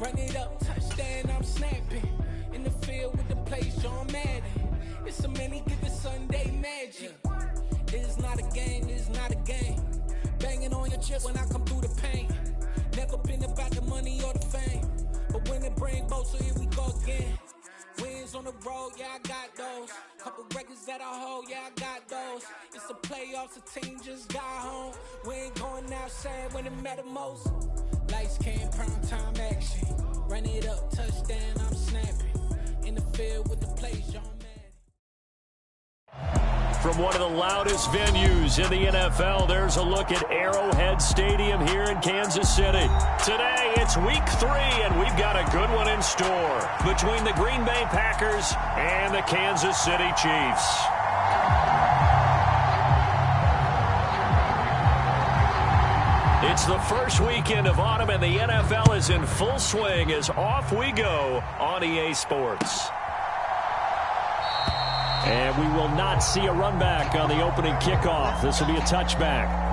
Run it up, touchdown, I'm snapping. In the field with the plays, John Madden. It's so many, get the Sunday magic. It's not a game, it's not a game. Banging on your chip when I come through the pain. Never been about the money or the fame. But when it bring both, so here we go again. Wins on the road, yeah, I got those. Couple records that I hold, yeah, I got those. It's the playoffs, the team just got home. We ain't going outside when it matter most. Lights came, prime time action. Run it up, touchdown, I'm snapping. In the field with the plays, John Madden. From one of the loudest venues in the NFL, there's a look at Arrowhead Stadium here in Kansas City. Today, it's week 3, and we've got a good one in store between the Green Bay Packers and the Kansas City Chiefs. It's the first weekend of autumn, and the NFL is in full swing as off we go on EA Sports. And we will not see a run back on the opening kickoff. This will be a touchback.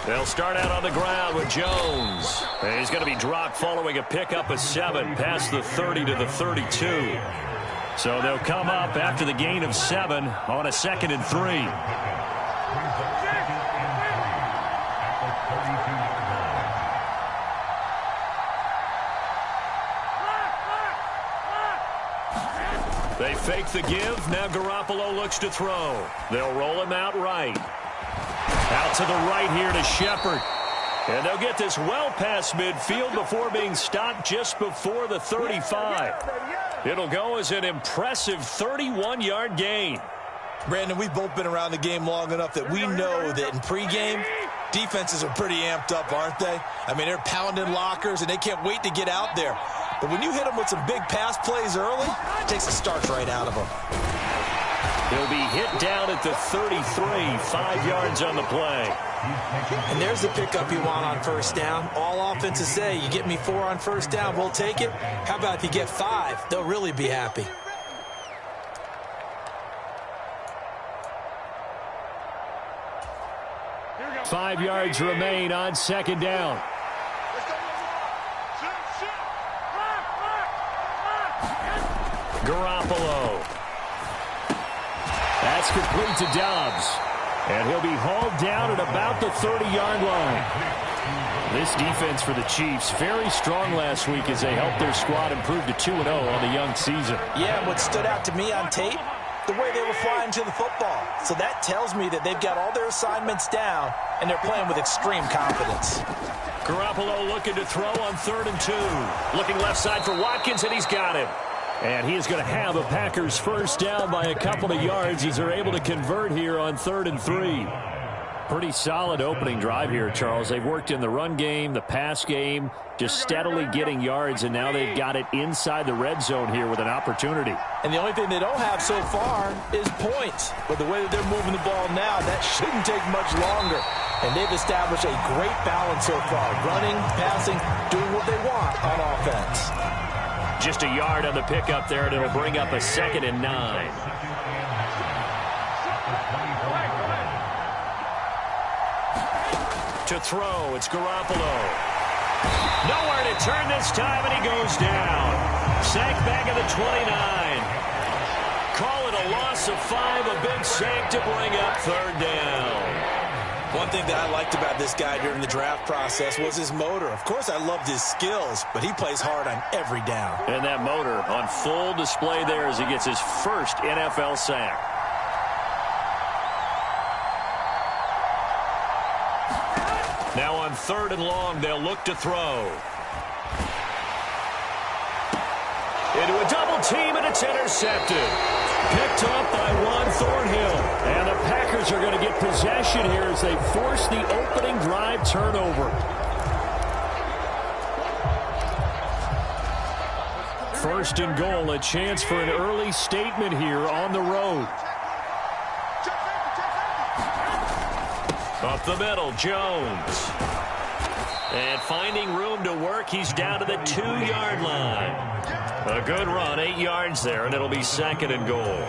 They'll start out on the ground with Jones. And he's going to be dropped following a pickup of 7 past the 30 to the 32. So they'll come up after the gain of 7 on a 2nd and 3. They fake the give. Now Garoppolo looks to throw. They'll roll him out right. Out to the right here to Shepard. And they'll get this well past midfield before being stopped just before the 35. It'll go as an impressive 31-yard gain. Brandon, we've both been around the game long enough that we know that in pregame, defenses are pretty amped up, aren't they? I mean, they're pounding lockers, and they can't wait to get out there. But when you hit them with some big pass plays early, it takes the starch right out of them. He'll be hit down at the 33, 5 yards on the play. And there's the pickup you want on first down. All offenses say, you get me 4 on first down, we'll take it. How about if you get 5? They'll really be happy. Five yards remain on 2nd down. Garoppolo. That's complete to Dobbs. And he'll be hauled down at about the 30-yard line. This defense for the Chiefs, very strong last week as they helped their squad improve to 2-0 on the young season. Yeah, what stood out to me on tape, the way they were flying to the football. So that tells me that they've got all their assignments down, and they're playing with extreme confidence. Garoppolo looking to throw on 3rd and 2. Looking left side for Watkins, and he's got him. And he is going to have a Packers first down by a couple of yards as they're able to convert here on 3rd and 3. Pretty solid opening drive here, Charles. They've worked in the run game, the pass game, just steadily getting yards, and now they've got it inside the red zone here with an opportunity. And the only thing they don't have so far is points. But the way that they're moving the ball now, that shouldn't take much longer. And they've established a great balance so far. Running, passing, doing what they want on offense. Just a yard on the pickup there, and it'll bring up a 2nd and 9. To throw, it's Garoppolo. Nowhere to turn this time, and he goes down. Sack back at the 29. Call it a loss of 5, a big sack to bring up 3rd down. One thing that I liked about this guy during the draft process was his motor. Of course, I loved his skills, but he plays hard on every down. And that motor on full display there as he gets his first NFL sack. Now on 3rd and long, they'll look to throw. Into a double team, and it's intercepted. Picked up by Juan Thornhill. And the Packers are going to get possession here as they force the opening drive turnover. first and goal. A chance for an early statement here on the road. Up the middle, Jones. And finding room to work, he's down to the 2-yard line. A good run, 8 yards there, and it'll be second and goal.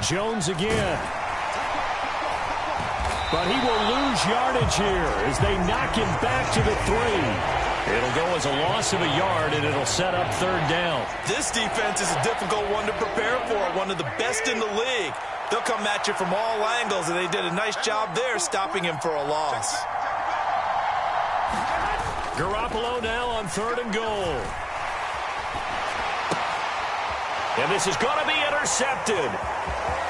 Jones again. But he will lose yardage here as they knock him back to the 3. It'll go as a loss of a yard, and it'll set up third down. This defense is a difficult one to prepare for, one of the best in the league. They'll come at you from all angles, and they did a nice job there stopping him for a loss. Garoppolo now on third and goal. And this is going to be intercepted.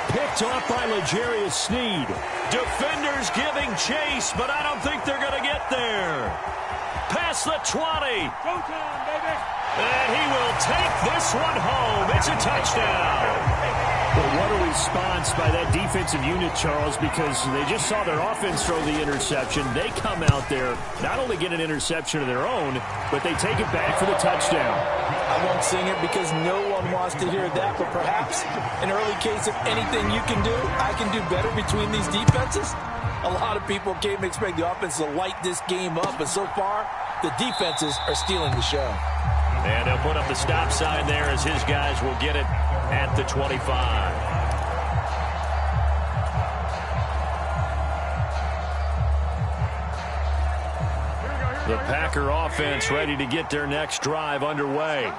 Picked off by L'Jarius Sneed. Defenders giving chase, but I don't think they're going to get there. Past the 20. And he will take this one home. It's a touchdown. Well, what a response by that defensive unit, Charles, because they just saw their offense throw the interception. They come out there, not only get an interception of their own, but they take it back for the touchdown. I won't sing it because no one wants to hear that, but perhaps an early case of anything you can do, I can do better between these defenses. A lot of people came to expect the offense to light this game up, but so far, the defenses are stealing the show. And they'll put up the stop sign there as his guys will get it at the 25. The Packer offense ready to get their next drive underway.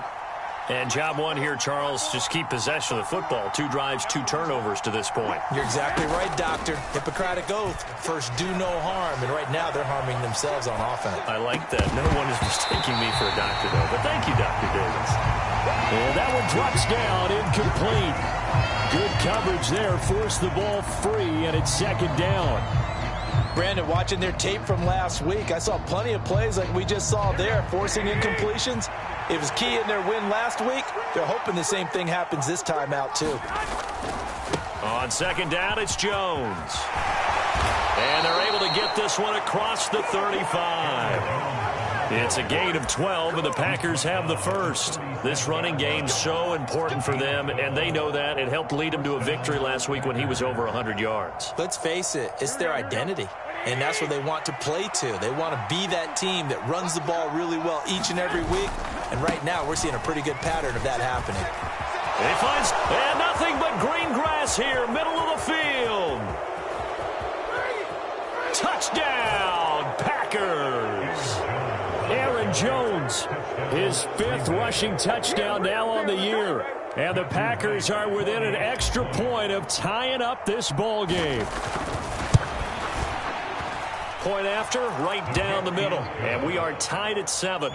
And job one here, Charles, just keep possession of the football. 2 drives, 2 turnovers to this point. You're exactly right, Doctor. Hippocratic oath. First, do no harm. And right now, they're harming themselves on offense. I like that. No one is mistaking me for a doctor, though. But thank you, Dr. Davis. And that one drops down, incomplete. Good coverage there. Forced the ball free, and it's second down. Brandon, watching their tape from last week, I saw plenty of plays like we just saw there, forcing incompletions. It was key in their win last week. They're hoping the same thing happens this time out, too. On second down, it's Jones. And they're able to get this one across the 35. It's a gain of 12, and the Packers have the first. This running game's so important for them, and they know that. It helped lead them to a victory last week when he was over 100 yards. Let's face it, it's their identity. And that's what they want to play to. They want to be that team that runs the ball really well each and every week. And right now, we're seeing a pretty good pattern of that happening. He finds and nothing but green grass here, middle of the field. Touchdown, Packers. Aaron Jones, his 5th rushing touchdown now on the year. And the Packers are within an extra point of tying up this ball game. Point after, right down the middle. And we are tied at 7.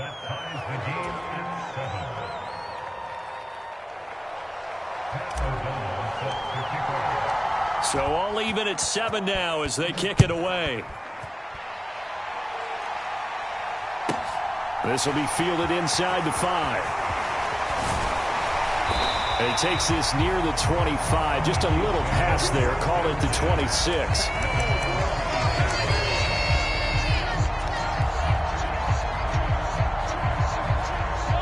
So all even at 7 now as they kick it away. This will be fielded inside the 5. And he takes this near the 25. Just a little pass there. Call it the 26.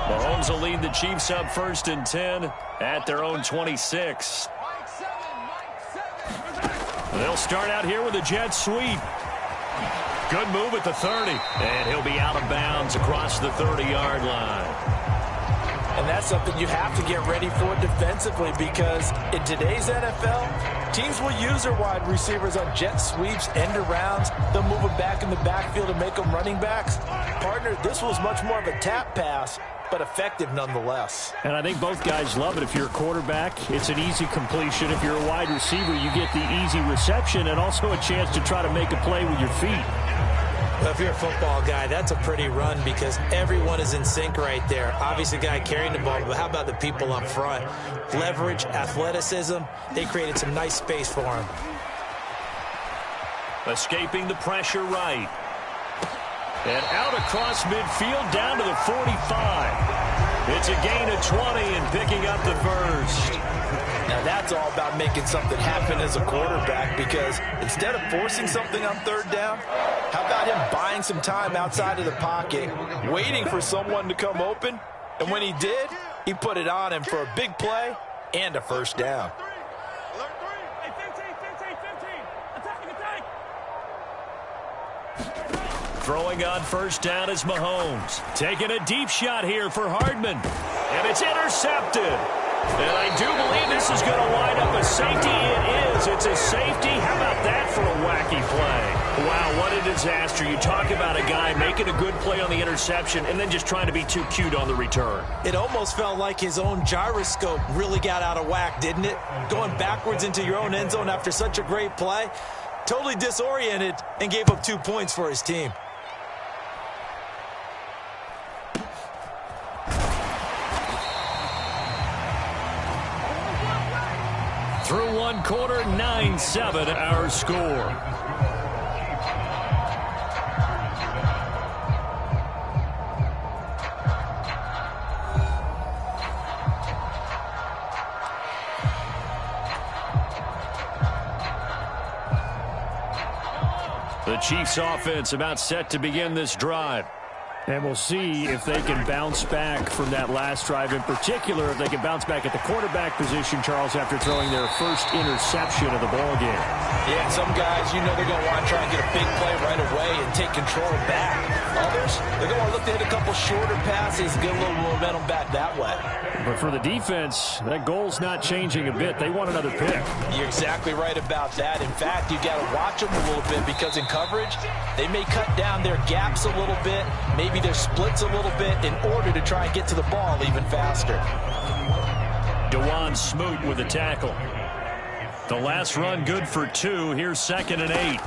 Mahomes will lead the Chiefs up 1st and 10 at their own 26. They'll start out here with a jet sweep. Good move at the 30. And he'll be out of bounds across the 30-yard line. And that's something you have to get ready for defensively because in today's NFL, teams will use their wide receivers on jet sweeps, end arounds. They'll move them back in the backfield and make them running backs. Partner, this was much more of a tap pass, but effective nonetheless. And I think both guys love it. If you're a quarterback, it's an easy completion. If you're a wide receiver, you get the easy reception and also a chance to try to make a play with your feet. Well, if you're a football guy, that's a pretty run because everyone is in sync right there. Obviously, the guy carrying the ball, but how about the people up front? Leverage, athleticism, they created some nice space for him. Escaping the pressure right. And out across midfield down to the 45. It's a gain of 20 and picking up the first. Now that's all about making something happen as a quarterback, because instead of forcing something on third down, how about him buying some time outside of the pocket, waiting for someone to come open, and when he did, he put it on him for a big play and a first down. Throwing on first down is Mahomes. Taking a deep shot here for Hardman. And it's intercepted. And I do believe this is going to wind up a safety. It is. It's a safety. How about that for a wacky play? Wow, what a disaster. You talk about a guy making a good play on the interception and then just trying to be too cute on the return. It almost felt like his own gyroscope really got out of whack, didn't it? Going backwards into your own end zone after such a great play. Totally disoriented and gave up 2 points for his team. Through one quarter, 9-7 our score. The Chiefs offense about set to begin this drive. And we'll see if they can bounce back from that last drive, in particular if they can bounce back at the quarterback position, Charles, after throwing their first interception of the ballgame. Yeah, some guys, you know, they're going to want to try and get a big play right away and take control back. Others, they're going to want to look to hit a couple shorter passes and get a little momentum back that way. But for the defense, that goal's not changing a bit. They want another pick. You're exactly right about that. In fact, you got to watch them a little bit, because in coverage, they may cut down their gaps a little bit, maybe their splits a little bit, in order to try and get to the ball even faster. DeJuan Smoot with a tackle. The last run good for 2. Here's 2nd and 8.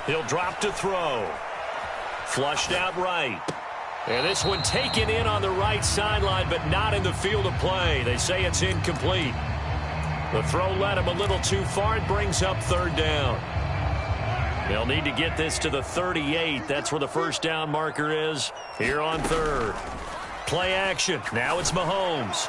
He'll drop to throw. Flushed out right. And this one taken in on the right sideline, but not in the field of play. They say it's incomplete. The throw led him a little too far. It brings up 3rd down. They'll need to get this to the 38. That's where the first down marker is here on 3rd. Play action. Now it's Mahomes.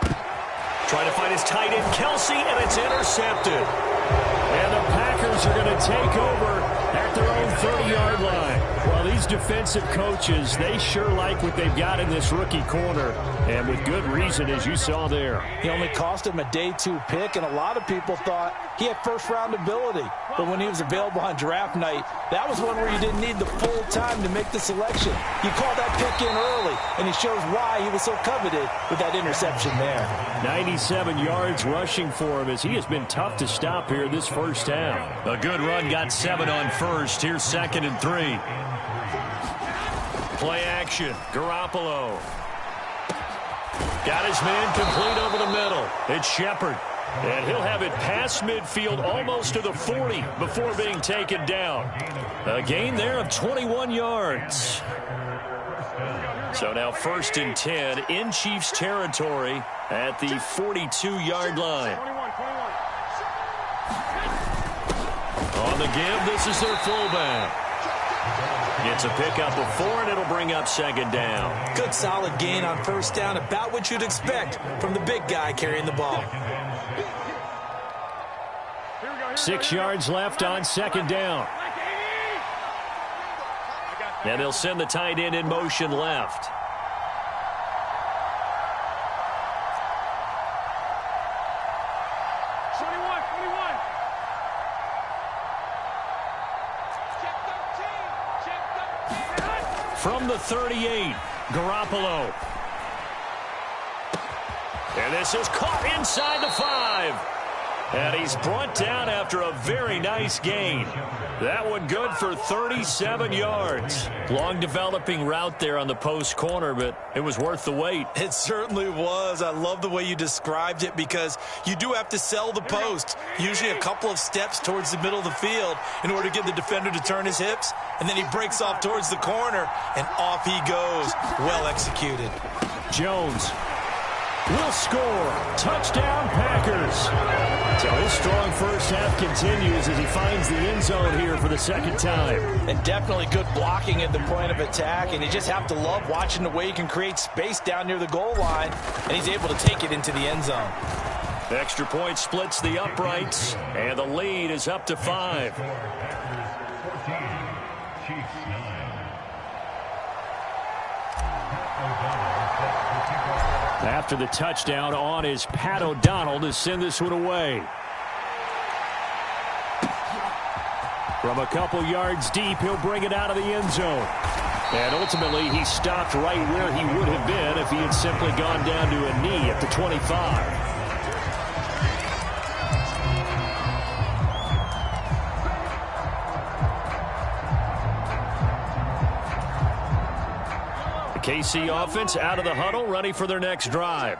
Trying to find his tight end, Kelsey, and it's intercepted. And the Packers are going to take over at their own 30-yard line. Well, these defensive coaches, they sure like what they've got in this rookie corner, and with good reason, as you saw there. He only cost him a day 2 pick, and a lot of people thought he had first-round ability. But when he was available on draft night, that was one where you didn't need the full time to make the selection. You called that pick in early, and he shows why he was so coveted with that interception there. 97 yards rushing for him, as he has been tough to stop here this first half. A good run, got 7 on first. Here's 2nd and 3. Play action. Garoppolo. Got his man complete over the middle. It's Shepard. And he'll have it past midfield almost to the 40 before being taken down. A gain there of 21 yards. So now 1st and 10 in Chiefs territory at the 42-yard line. On the give, this is their fullback. Gets a pickup of 4, and it'll bring up 2nd down. Good solid gain on first down, about what you'd expect from the big guy carrying the ball. 6 yards left on 2nd down. And they'll send the tight end in motion left. From the 38, Garoppolo. And this is caught inside the 5. And he's brought down after a very nice gain. That one good for 37 yards. Long developing route there on the post corner, but it was worth the wait. It certainly was. I love the way you described it, because you do have to sell the post. Usually a couple of steps towards the middle of the field in order to get the defender to turn his hips. And then he breaks off towards the corner, and off he goes. Well executed. Jones. will score. Touchdown, Packers. So his strong first half continues as he finds the end zone here for the second time. And definitely good blocking at the point of attack, and you just have to love watching the way he can create space down near the goal line, and he's able to take it into the end zone. The extra point splits the uprights, and the lead is up to 5. After the touchdown, on is Pat O'Donnell to send this one away. From a couple yards deep, he'll bring it out of the end zone. And ultimately, he stopped right where he would have been if he had simply gone down to a knee at the 25. KC offense out of the huddle, ready for their next drive.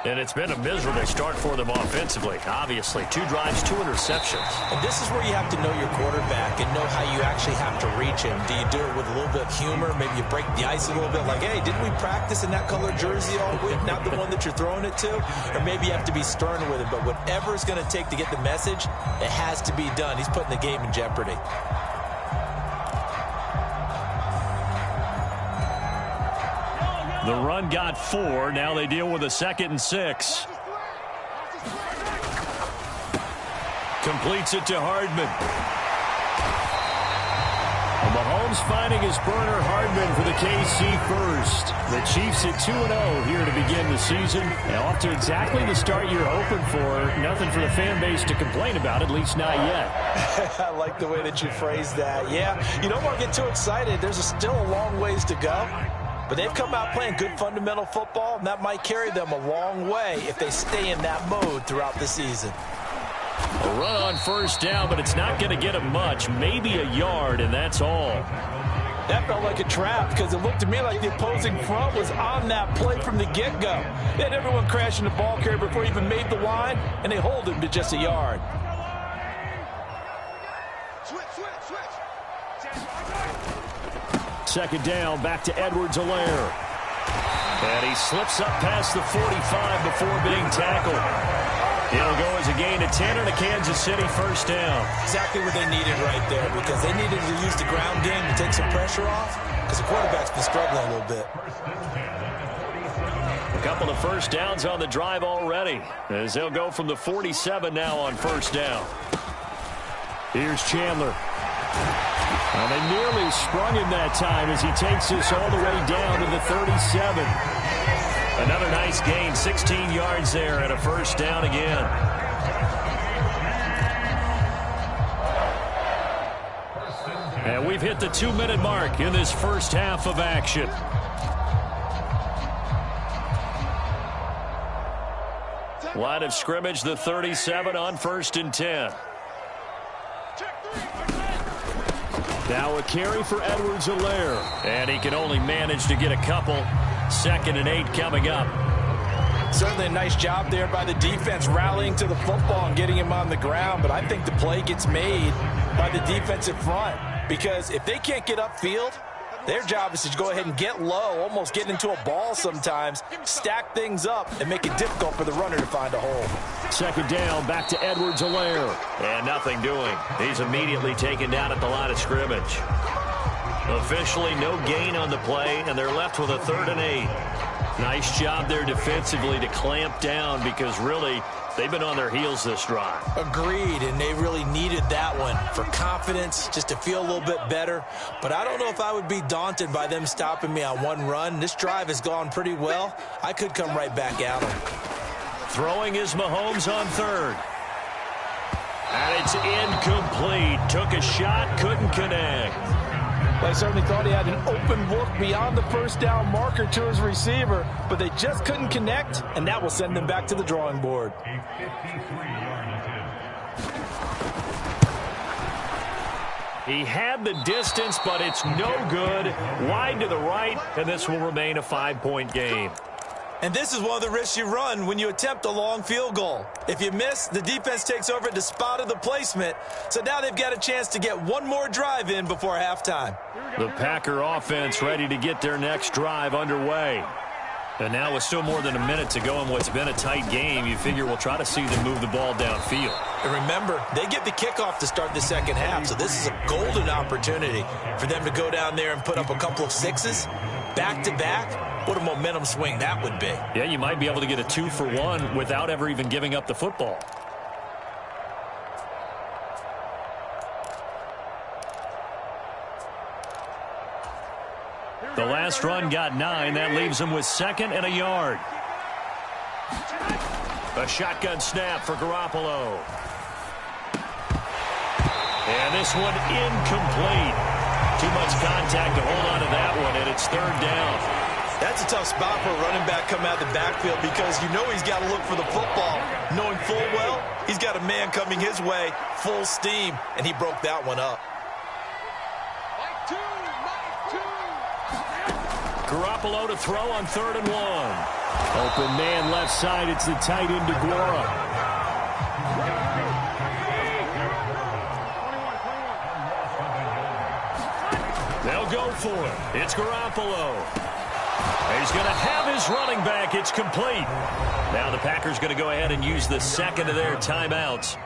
And it's been a miserable start for them offensively. Obviously, 2 drives, 2 interceptions. And this is where you have to know your quarterback and know how you actually have to reach him. Do you do it with a little bit of humor? Maybe you break the ice a little bit like, hey, didn't we practice in that color jersey all week? Not the one that you're throwing it to? Or maybe you have to be stern with him. But whatever it's going to take to get the message, it has to be done. He's putting the game in jeopardy. The run got 4. Now they deal with a 2nd and 6. Completes it to Hardman. And Mahomes finding his burner, Hardman, for the KC first. The Chiefs at 2-0 here to begin the season. And off to exactly the start you're hoping for. Nothing for the fan base to complain about, at least not yet. I like the way that you phrased that. Yeah, you don't want to get too excited. There's still a long ways to go. But they've come out playing good fundamental football, and that might carry them a long way if they stay in that mode throughout the season. A run on first down, but it's not going to get them much. Maybe a yard, and that's all. That felt like a trap because it looked to me like the opposing front was on that play from the get-go. They had everyone crashing the ball carrier before he even made the line, and they hold him to just a yard. Second down, back to Edwards-Helaire. And he slips up past the 45 before being tackled. It'll go as a gain of 10 and a Kansas City first down. Exactly what they needed right there because they needed to use the ground game to take some pressure off because the quarterback's been struggling a little bit. A couple of first downs on the drive already as they'll go from the 47 now on first down. Here's Chandler. And they nearly sprung him that time as he takes this all the way down to the 37. Another nice gain, 16 yards there and a first down again. And we've hit the 2-minute mark in this first half of action. Line of scrimmage, the 37 on 1st and 10. Now a carry for Edwards-Helaire. And he can only manage to get a couple. 2nd and 8 coming up. Certainly a nice job there by the defense rallying to the football and getting him on the ground. But I think the play gets made by the defensive front. Because if they can't get upfield, their job is to go ahead and get low, almost get into a ball sometimes, stack things up, and make it difficult for the runner to find a hole. Second down, back to Edwards-Helaire. And nothing doing. He's immediately taken down at the line of scrimmage. Officially no gain on the play, and they're left with a 3rd and 8. Nice job there defensively to clamp down because really they've been on their heels this drive. Agreed, and they really needed that one for confidence, just to feel a little bit better. But I don't know if I would be daunted by them stopping me on one run. This drive has gone pretty well. I could come right back at them. Throwing is Mahomes on 3rd. And it's incomplete. Took a shot, couldn't connect. I certainly thought he had an open look beyond the first down marker to his receiver, but they just couldn't connect, and that will send them back to the drawing board. He had the distance, but it's no good. Wide to the right, and this will remain a 5-point game. And this is one of the risks you run when you attempt a long field goal. If you miss, the defense takes over at the spot of the placement. So now they've got a chance to get one more drive in before halftime. The Packer offense ready to get their next drive underway. And now with still more than a minute to go in what's been a tight game, you figure we'll try to see them move the ball downfield. And remember, they get the kickoff to start the second half, so this is a golden opportunity for them to go down there and put up a couple of sixes back-to-back. What a momentum swing that would be. Yeah, you might be able to get a 2-for-1 without ever even giving up the football. The last run got 9. That leaves him with 2nd and a yard. A shotgun snap for Garoppolo. And this one incomplete. Too much contact to hold on to that one, and it's 3rd down. That's a tough spot for a running back coming out of the backfield because you know he's got to look for the football, knowing full well he's got a man coming his way, full steam, and he broke that one up. Garoppolo to throw on 3rd and 1. Open man left side. It's the tight end DeGuara. They'll go for it. It's Garoppolo. He's going to have his running back. It's complete. Now the Packers going to go ahead and use the 2nd of their timeouts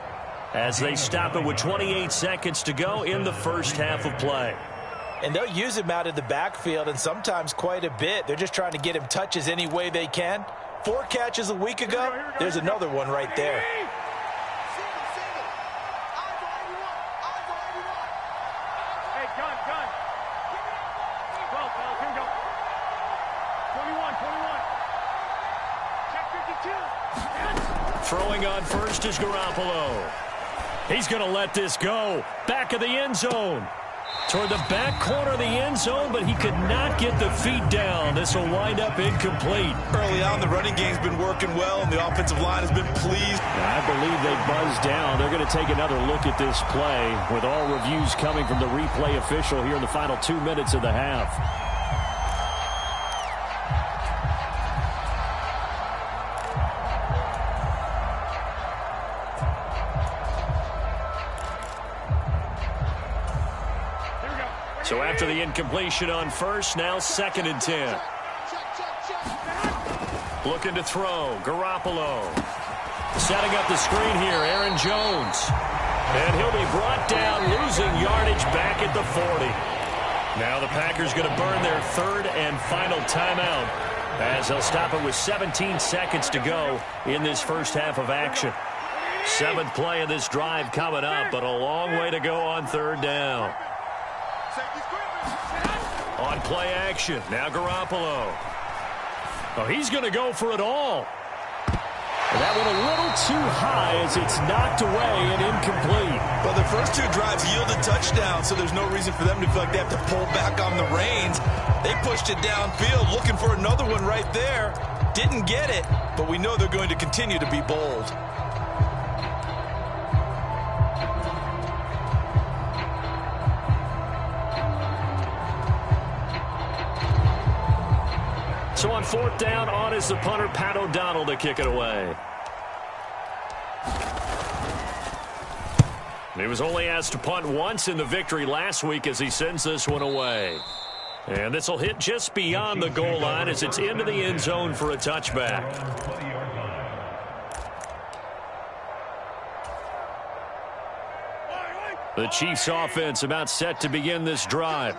as they stop it with 28 seconds to go in the first half of play. And they'll use him out in the backfield, and sometimes quite a bit. They're just trying to get him touches any way they can. 4 catches a week ago. There's another one right there. Hey, gun. 12, fellas, here we go. 21. Check 52. Throwing on first is Garoppolo. He's going to let this go. Back of the end zone. Toward the back corner of the end zone, but he could not get the feet down. This will wind up incomplete. Early on, the running game's been working well, and the offensive line has been pleased. I believe they buzzed down. They're going to take another look at this play with all reviews coming from the replay official here in the final 2 minutes of the half. So after the incompletion on first, now 2nd and 10. Looking to throw, Garoppolo. Setting up the screen here, Aaron Jones. And he'll be brought down, losing yardage back at the 40. Now the Packers going to burn their 3rd and final timeout as they'll stop it with 17 seconds to go in this first half of action. 7th play of this drive coming up, but a long way to go on 3rd down. On play action, now Garoppolo. Oh, he's going to go for it all. And that one a little too high as it's knocked away and incomplete. Well, the first 2 drives yielded touchdowns, so there's no reason for them to feel like they have to pull back on the reins. They pushed it downfield, looking for another one right there. Didn't get it, but we know they're going to continue to be bold. So on 4th down, on is the punter, Pat O'Donnell, to kick it away. He was only asked to punt once in the victory last week as he sends this one away. And this will hit just beyond the goal line as it's into the end zone for a touchback. The Chiefs offense about set to begin this drive.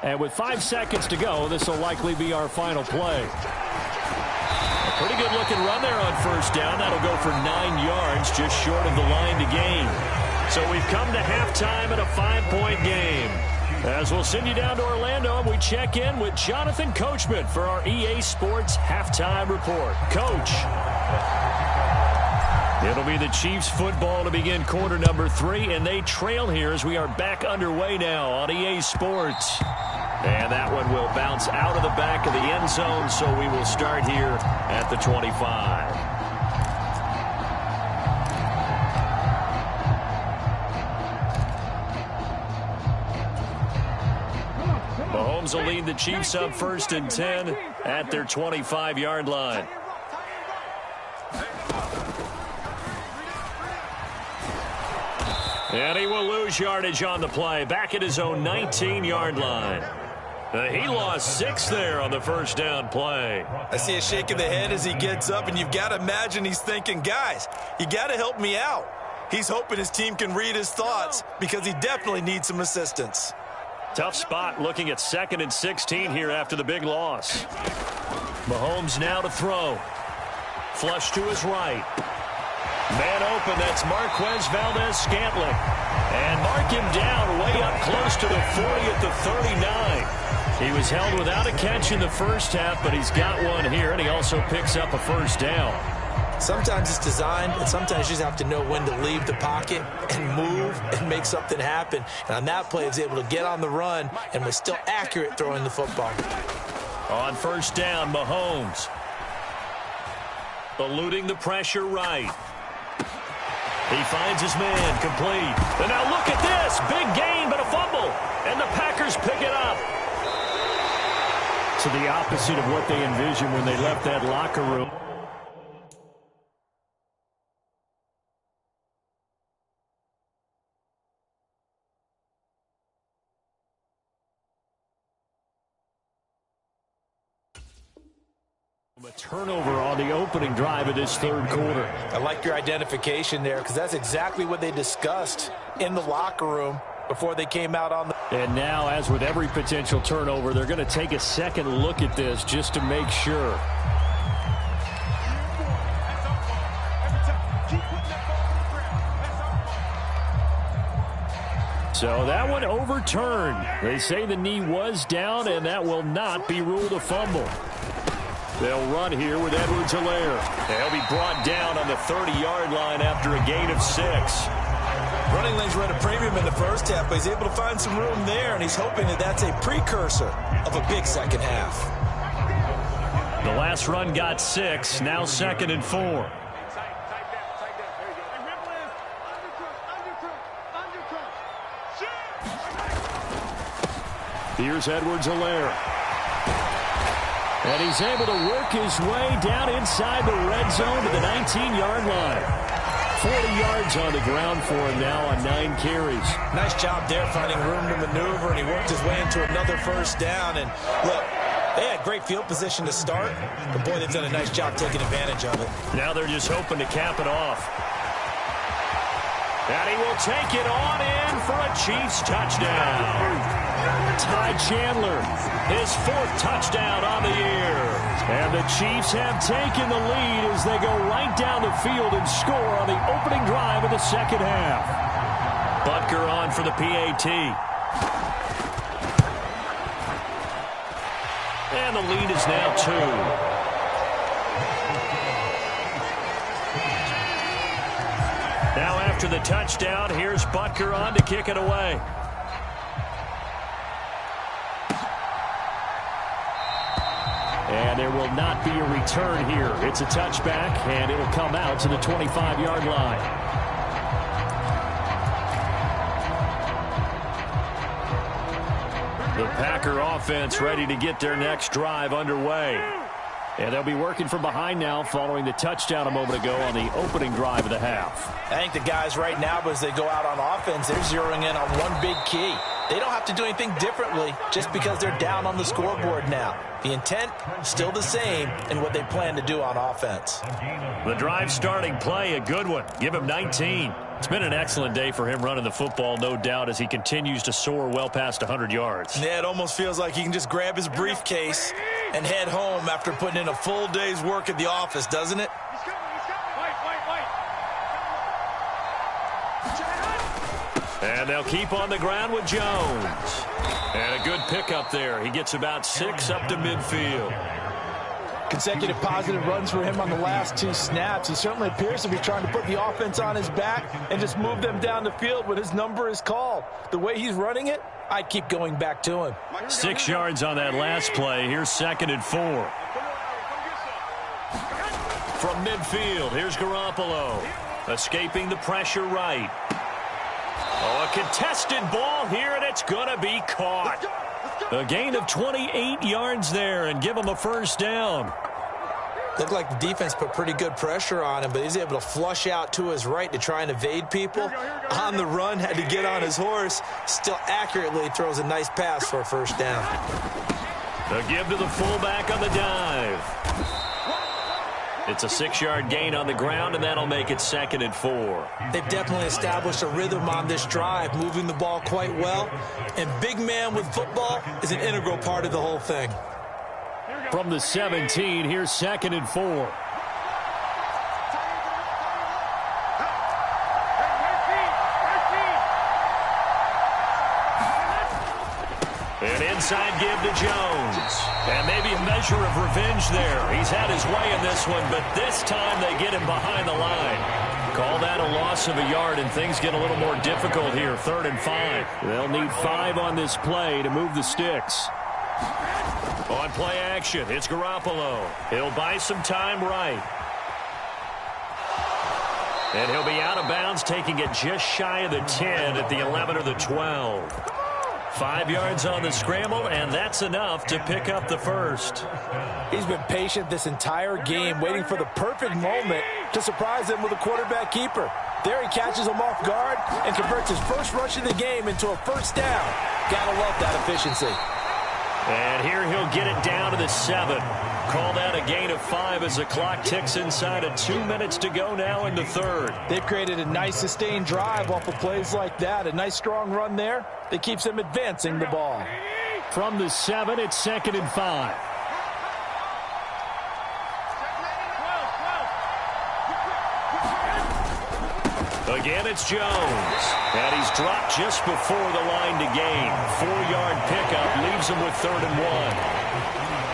And with 5 seconds to go, this will likely be our final play. A pretty good looking run there on 1st down. That'll go for 9 yards, just short of the line to gain. So we've come to halftime in a 5-point game. As we'll send you down to Orlando, and we check in with Jonathan Coachman for our EA Sports Halftime Report. Coach. It'll be the Chiefs football to begin quarter number 3, and they trail here as we are back underway now on EA Sports. And that one will bounce out of the back of the end zone, so we will start here at the 25. Mahomes will lead the Chiefs up 1st and 10 at their 25-yard line. And he will lose yardage on the play, back at his own 19-yard line. He lost 6 there on the first down play. I see a shake of the head as he gets up, and you've got to imagine he's thinking, guys, you got to help me out. He's hoping his team can read his thoughts because he definitely needs some assistance. Tough spot looking at 2nd and 16 here after the big loss. Mahomes now to throw. Flush to his right. Man open, that's Marquez Valdez-Scantling. And mark him down way up close to the 40 at the 39. He was held without a catch in the first half, but he's got one here, and he also picks up a first down. Sometimes it's designed, and sometimes you just have to know when to leave the pocket and move and make something happen. And on that play, he was able to get on the run and was still accurate throwing the football. On first down, Mahomes. Eluding the pressure right. He finds his man, complete. And now look at this. Big gain, but a fumble. And the Packers pick it up. So the opposite of what they envisioned when they left that locker room. A turnover on the opening drive of this third quarter. I like your identification there because that's exactly what they discussed in the locker room before they came out on the... And now, as with every potential turnover, they're going to take a second look at this just to make sure. So that one overturned. They say the knee was down, and that will not be ruled a fumble. They'll run here with Edwards-Helaire. They'll be brought down on the 30-yard line after a gain of 6. Running lanes were at a premium in the first half, but he's able to find some room there, and he's hoping that that's a precursor of a big second half. The last run got 6, now 2nd and 4. Here's Edwards-Helaire. And he's able to work his way down inside the red zone to the 19-yard line. 40 yards on the ground for him now on 9 carries. Nice job there finding room to maneuver, and he worked his way into another first down. And look, they had great field position to start, but boy, they've done a nice job taking advantage of it. Now they're just hoping to cap it off. And he will take it on in for a Chiefs touchdown. Ty Chandler, his 4th touchdown on the year. And the Chiefs have taken the lead as they go right down the field and score on the opening drive of the second half. Butker on for the PAT. And the lead is now 2. Now after the touchdown, here's Butker on to kick it away. And there will not be a return here. It's a touchback, and it'll come out to the 25-yard line. The Packer offense ready to get their next drive underway. And they'll be working from behind now following the touchdown a moment ago on the opening drive of the half. I think the guys right now, as they go out on offense, they're zeroing in on one big key. They don't have to do anything differently just because they're down on the scoreboard now. The intent, still the same in what they plan to do on offense. The drive starting play, a good one. Give him 19. It's been an excellent day for him running the football, no doubt, as he continues to soar well past 100 yards. Yeah, it almost feels like he can just grab his briefcase and head home after putting in a full day's work at the office, doesn't it? And they'll keep on the ground with Jones. And a good pickup there. He gets about 6 up to midfield. Consecutive positive runs for him on the last 2 snaps. He certainly appears to be trying to put the offense on his back and just move them down the field when his number is called. The way he's running it, I'd keep going back to him. 6 yards on that last play. Here's 2nd and 4. From midfield, here's Garoppolo. Escaping the pressure right. Oh, a contested ball here, and it's going to be caught. A gain of 28 yards there and give him a first down. Looked like the defense put pretty good pressure on him, but he's able to flush out to his right to try and evade people. On the run, had to get on his horse. Still accurately throws a nice pass for a first down. The give to the fullback on the dive. It's a 6-yard gain on the ground, and that'll make it 2nd and 4. They've definitely established a rhythm on this drive, moving the ball quite well. And big man with football is an integral part of the whole thing. From the 17, here's 2nd and 4. An inside give to Jones. And maybe a measure of revenge there. He's had his way in this one, but this time they get him behind the line. Call that a loss of a yard, and things get a little more difficult here. 3rd and 5. They'll need 5 on this play to move the sticks. On play action, it's Garoppolo. He'll buy some time right. And he'll be out of bounds, taking it just shy of the 10 at the 11 or the 12. 5 yards on the scramble, and that's enough to pick up the first. He's been patient this entire game, waiting for the perfect moment to surprise him with a quarterback keeper. There he catches him off guard and converts his first rush of the game into a first down. Gotta love that efficiency. And here he'll get it down to the 7. Call that a gain of 5 as the clock ticks inside of 2 minutes to go now in the 3rd. They've created a nice sustained drive off of plays like that. A nice strong run there that keeps them advancing the ball. From the 7, it's 2nd and 5. Again, it's Jones. And he's dropped just before the line to gain. 4-yard pickup leaves him with 3rd and 1.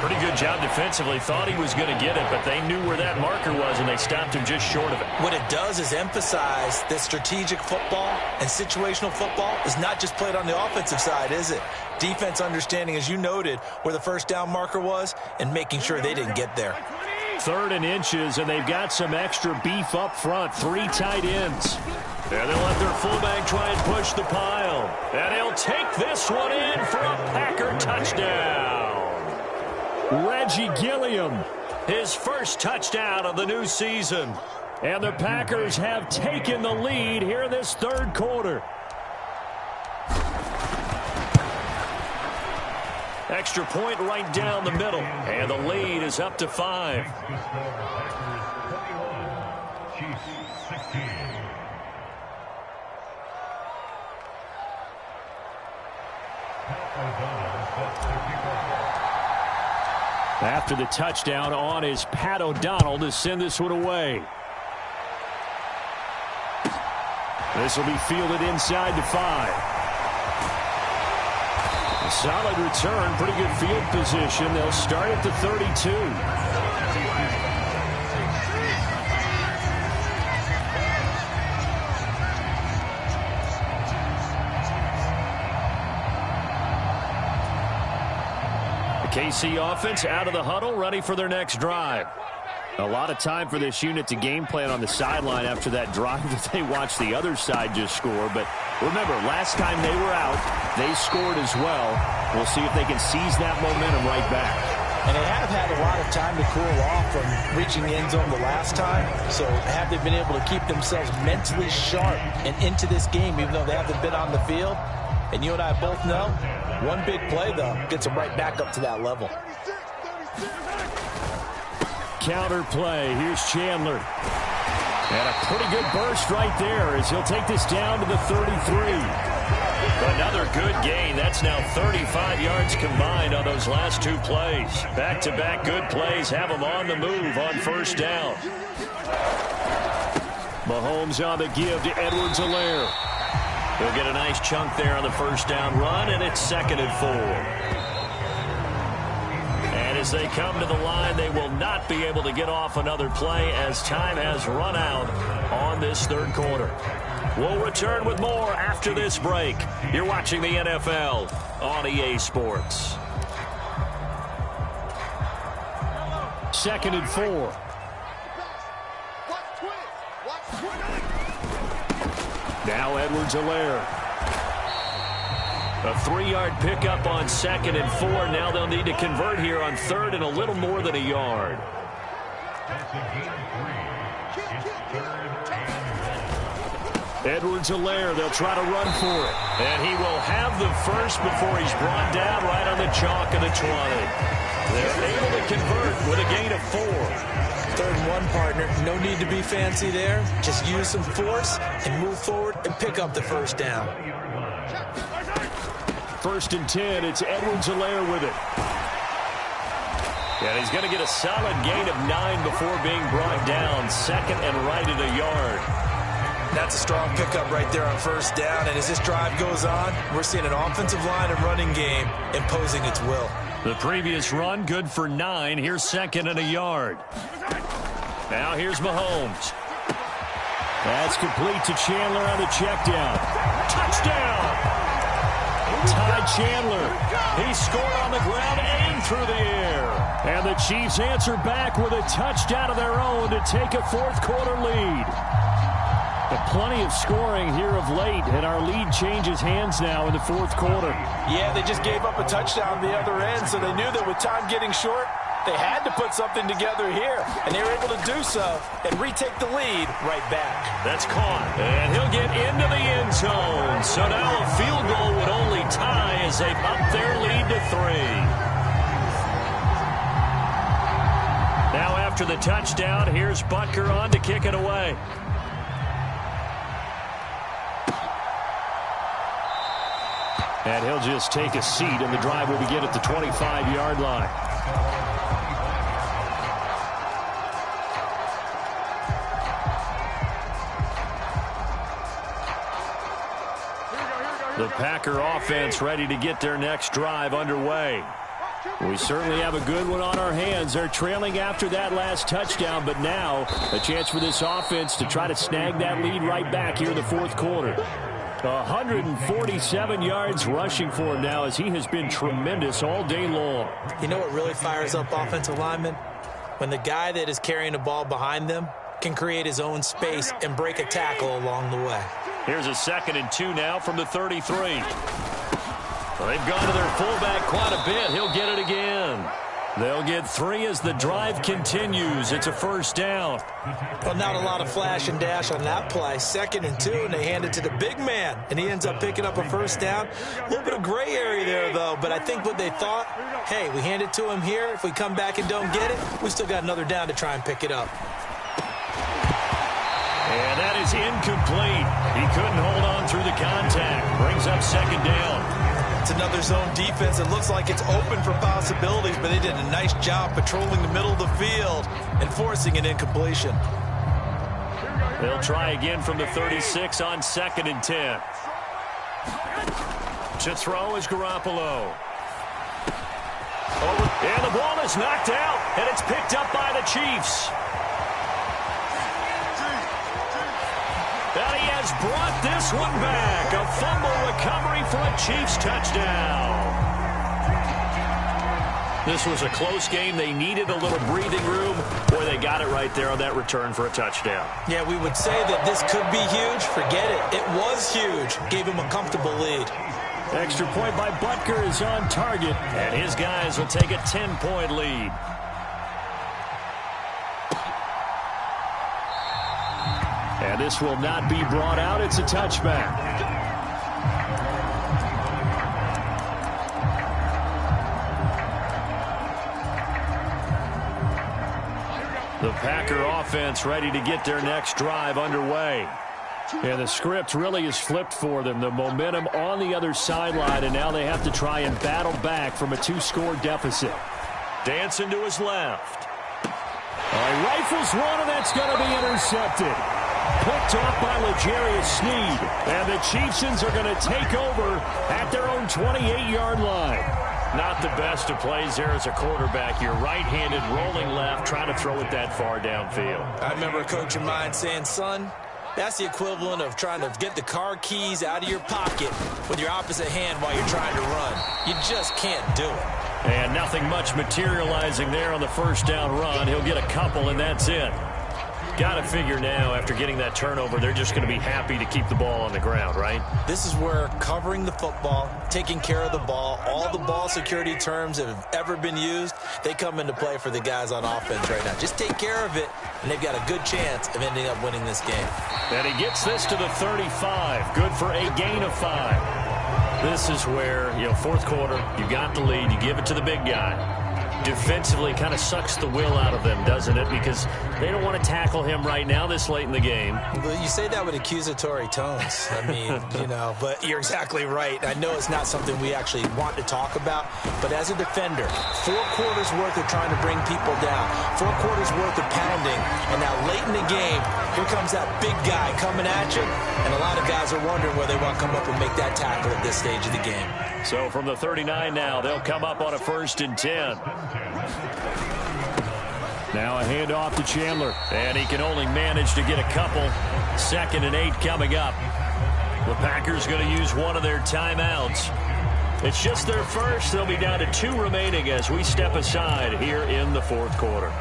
Pretty good job defensively. Thought he was going to get it, but they knew where that marker was, and they stopped him just short of it. What it does is emphasize that strategic football and situational football is not just played on the offensive side, is it? Defense understanding, as you noted, where the first down marker was and making sure they didn't get there. 3rd and inches, and they've got some extra beef up front. 3 tight ends. And they'll let their fullback try and push the pile. And he'll take this one in for a Packer touchdown. Reggie Gilliam, his first touchdown of the new season. And the Packers have taken the lead here in this 3rd quarter. Extra point right down the middle. And the lead is up to 5. After the touchdown, on is Pat O'Donnell to send this one away. This will be fielded inside the 5. A solid return, pretty good field position. They'll start at the 32. KC offense out of the huddle, ready for their next drive. A lot of time for this unit to game plan on the sideline after that drive that they watched the other side just score. But remember, last time they were out, they scored as well. We'll see if they can seize that momentum right back. And they have had a lot of time to cool off from reaching the end zone the last time. So have they been able to keep themselves mentally sharp and into this game, even though they haven't been on the field? And you and I both know, one big play, though, gets them right back up to that level. Counter play. Here's Chandler. And a pretty good burst right there as he'll take this down to the 33. Another good gain. That's now 35 yards combined on those last 2 plays. Back-to-back good plays have them on the move on first down. Mahomes on the give to Edwards-Helaire. He'll get a nice chunk there on the first down run, and it's 2nd and 4. And as they come to the line, they will not be able to get off another play as time has run out on this 3rd quarter. We'll return with more after this break. You're watching the NFL on EA Sports. 2nd and 4. Now Edwards-Helaire. A 3-yard pickup on 2nd and 4. Now they'll need to convert here on 3rd and a little more than a yard. Edwards-Helaire, they'll try to run for it. And he will have the first before he's brought down right on the chalk of the 20. They're able to convert with a gain of 4. 3rd and 1, partner. No need to be fancy there. Just use some force and move forward and pick up the first down. 1st and 10, it's Edwards-Helaire with it. And he's going to get a solid gain of 9 before being brought down. 2nd and right at a yard. That's a strong pickup right there on 1st down. And as this drive goes on, we're seeing an offensive line and running game imposing its will. The previous run, good for 9. Here's 2nd and a yard. Now here's Mahomes. That's complete to Chandler on the check down. Touchdown! Ty Chandler. He scored on the ground and through the air. And the Chiefs answer back with a touchdown of their own to take a 4th quarter lead. But plenty of scoring here of late, and our lead changes hands now in the 4th quarter. Yeah, they just gave up a touchdown on the other end, so they knew that with time getting short, they had to put something together here, and they were able to do so and retake the lead right back. That's caught, and he'll get into the end zone. So now a field goal would only tie as they've upped their lead to 3. Now after the touchdown, here's Butker on to kick it away. And he'll just take a seat, and the drive will begin at the 25-yard line. The Packer offense ready to get their next drive underway. We certainly have a good one on our hands. They're trailing after that last touchdown, but now a chance for this offense to try to snag that lead right back here in the 4th quarter. 147 yards rushing for him now as he has been tremendous all day long. You know what really fires up offensive linemen? When the guy that is carrying the ball behind them can create his own space and break a tackle along the way. Here's a 2nd and 2 now from the 33. Well, they've gone to their fullback quite a bit. He'll get it again. They'll get 3 as the drive continues. It's a 1st down. Well, not a lot of flash and dash on that play. 2nd and 2, and they hand it to the big man, and he ends up picking up a 1st down. A little bit of gray area there, though, but I think what they thought, hey, we hand it to him here. If we come back and don't get it, we still got another down to try and pick it up. And that is incomplete. He couldn't hold on through the contact. Brings up 2nd down. It's another zone defense. It looks like it's open for possibilities, but they did a nice job patrolling the middle of the field and forcing an incompletion. They'll try again from the 36 on 2nd and 10. To throw is Garoppolo. And the ball is knocked out, and it's picked up by the Chiefs. And he has brought this one back. A fumble recovery for a Chiefs touchdown. This was a close game. They needed a little breathing room. Boy, they got it right there on that return for a touchdown. Yeah, we would say that this could be huge. Forget it. It was huge. Gave him a comfortable lead. Extra point by Butker is on target, and his guys will take a 10-point lead. And this will not be brought out. It's a touchback. The Packer offense ready to get their next drive underway. And the script really is flipped for them. The momentum on the other sideline, and now they have to try and battle back from a 2-score deficit. Dancing to his left. He rifles one, and that's going to be intercepted. Picked off by L'Jarius Sneed. And the Chiefs are going to take over at their own 28-yard line. Not the best of plays there as a quarterback. You're right-handed, rolling left, trying to throw it that far downfield. I remember a coach of mine saying, son, that's the equivalent of trying to get the car keys out of your pocket with your opposite hand while you're trying to run. You just can't do it. And nothing much materializing there on the 1st down run. He'll get a couple, and that's it. got to figure now, after getting that turnover, they're just going to be happy to keep the ball on the ground, right? This is where covering the football, taking care of the ball, all the ball security terms that have ever been used, they come into play for the guys on offense right now. Just take care of it, and they've got a good chance of ending up winning this game. And he gets this to the 35. Good for a gain of 5. This is where, fourth quarter, you got the lead, you give it to the big guy. Defensively kind of sucks the will out of them, doesn't it? Because they don't want to tackle him right now this late in the game. Well, you say that with accusatory tones. I mean, but you're exactly right. I know it's not something we actually want to talk about, but as a defender, 4 quarters worth of trying to bring people down, 4 quarters worth of pounding, and now late in the game, here comes that big guy coming at you, and a lot of guys are wondering where they want to come up and make that tackle at this stage of the game. So from the 39 now, they'll come up on a 1st and 10. Now a handoff to Chandler, and he can only manage to get a couple. 2nd and 8 coming up. The Packers going to use one of their timeouts. It's just their first. They'll be down to 2 remaining as we step aside here in the 4th quarter.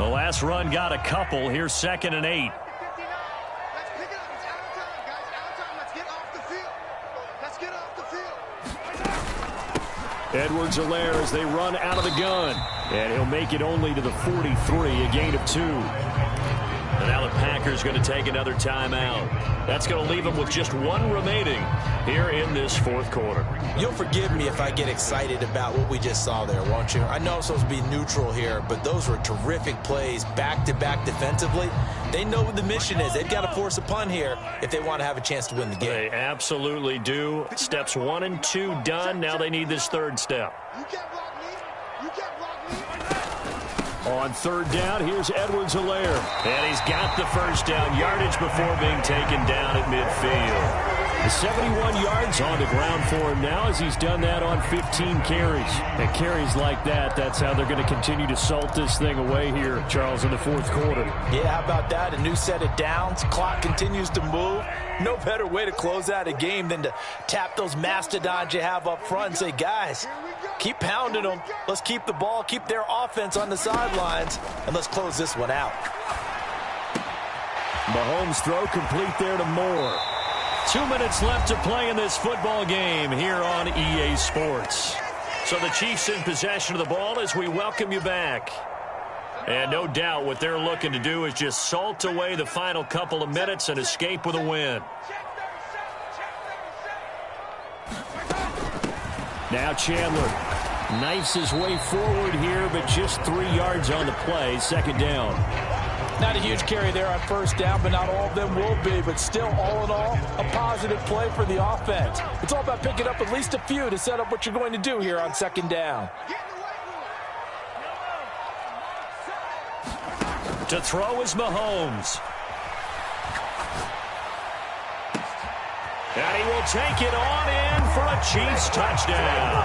The last run got a couple. Here's 2nd and 8. Edwards-Helaire as they run out of the gun. And he'll make it only to the 43, a gain of 2. And now the Packers going to take another timeout. That's going to leave them with just 1 remaining here in this 4th quarter. You'll forgive me if I get excited about what we just saw there, won't you? I know I'm supposed to be neutral here, but those were terrific plays back-to-back defensively. They know what the mission is. They've got to force a punt here if they want to have a chance to win the game. They absolutely do. Steps 1 and 2 done. Now they need this 3rd step. On 3rd down, here's Edwards-Helaire. And he's got the 1st down yardage before being taken down at midfield. 71 yards on the ground for him now as he's done that on 15 carries. And carries like that, that's how they're going to continue to salt this thing away here, Charles, in the 4th quarter. Yeah, how about that? A new set of downs. Clock continues to move. No better way to close out a game than to tap those mastodons you have up front and say, guys, keep pounding them. Let's keep the ball, keep their offense on the sidelines, and let's close this one out. Mahomes' throw complete there to Moore. 2 minutes left to play in this football game here on EA Sports. So the Chiefs in possession of the ball as we welcome you back. And no doubt what they're looking to do is just salt away the final couple of minutes and escape with a win. Now Chandler knifes his way forward here, but just 3 yards on the play. 2nd down. Not a huge carry there on 1st down, but not all of them will be. But still, all in all, a positive play for the offense. It's all about picking up at least a few to set up what you're going to do here on 2nd down. To throw is Mahomes. And he will take it on in for a Chiefs touchdown.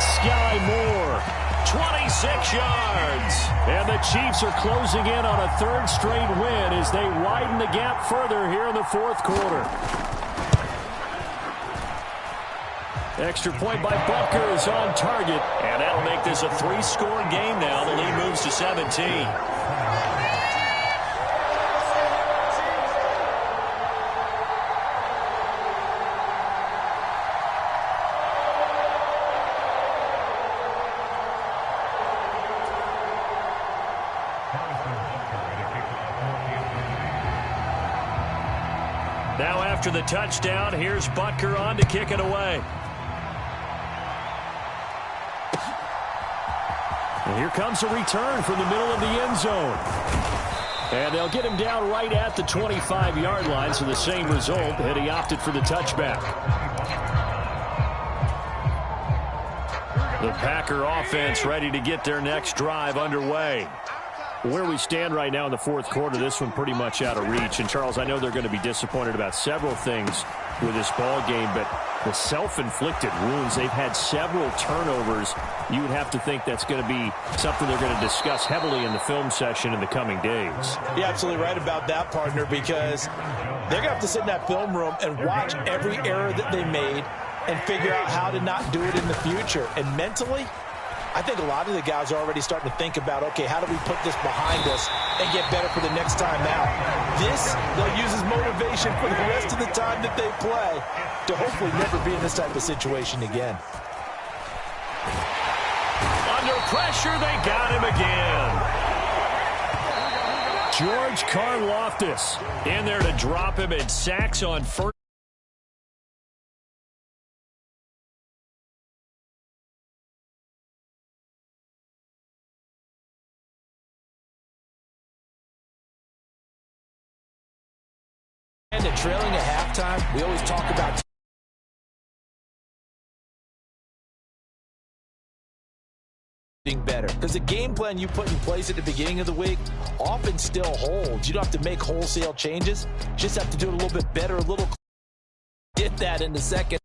Sky Moore, 26 yards. And the Chiefs are closing in on a 3rd straight win as they widen the gap further here in the 4th quarter. Extra point by Butker is on target. And that'll make this a 3-score game now. The lead moves to 17. Now after the touchdown, here's Butker on to kick it away. And here comes a return from the middle of the end zone. And they'll get him down right at the 25-yard line, so the same result, and he opted for the touchback. The Packer offense ready to get their next drive underway. Where we stand right now in the 4th quarter, this one pretty much out of reach. And, Charles, I know they're going to be disappointed about several things with this ball game, but the self-inflicted wounds, they've had several turnovers. You would have to think that's going to be something they're going to discuss heavily in the film session in the coming days. You're absolutely right about that, partner, because they're going to have to sit in that film room and watch every error that they made and figure out how to not do it in the future. And mentally, I think a lot of the guys are already starting to think about, okay, how do we put this behind us and get better for the next time out? This, they'll use as motivation for the rest of the time that they play to hopefully never be in this type of situation again. Under pressure, they got him again. George Karlaftis in there to drop him, and sacks on first. And trailing at halftime, we always talk about better, because the game plan you put in place at the beginning of the week often still holds. You don't have to make wholesale changes, just have to do it a little bit better, a little. Get that in the second.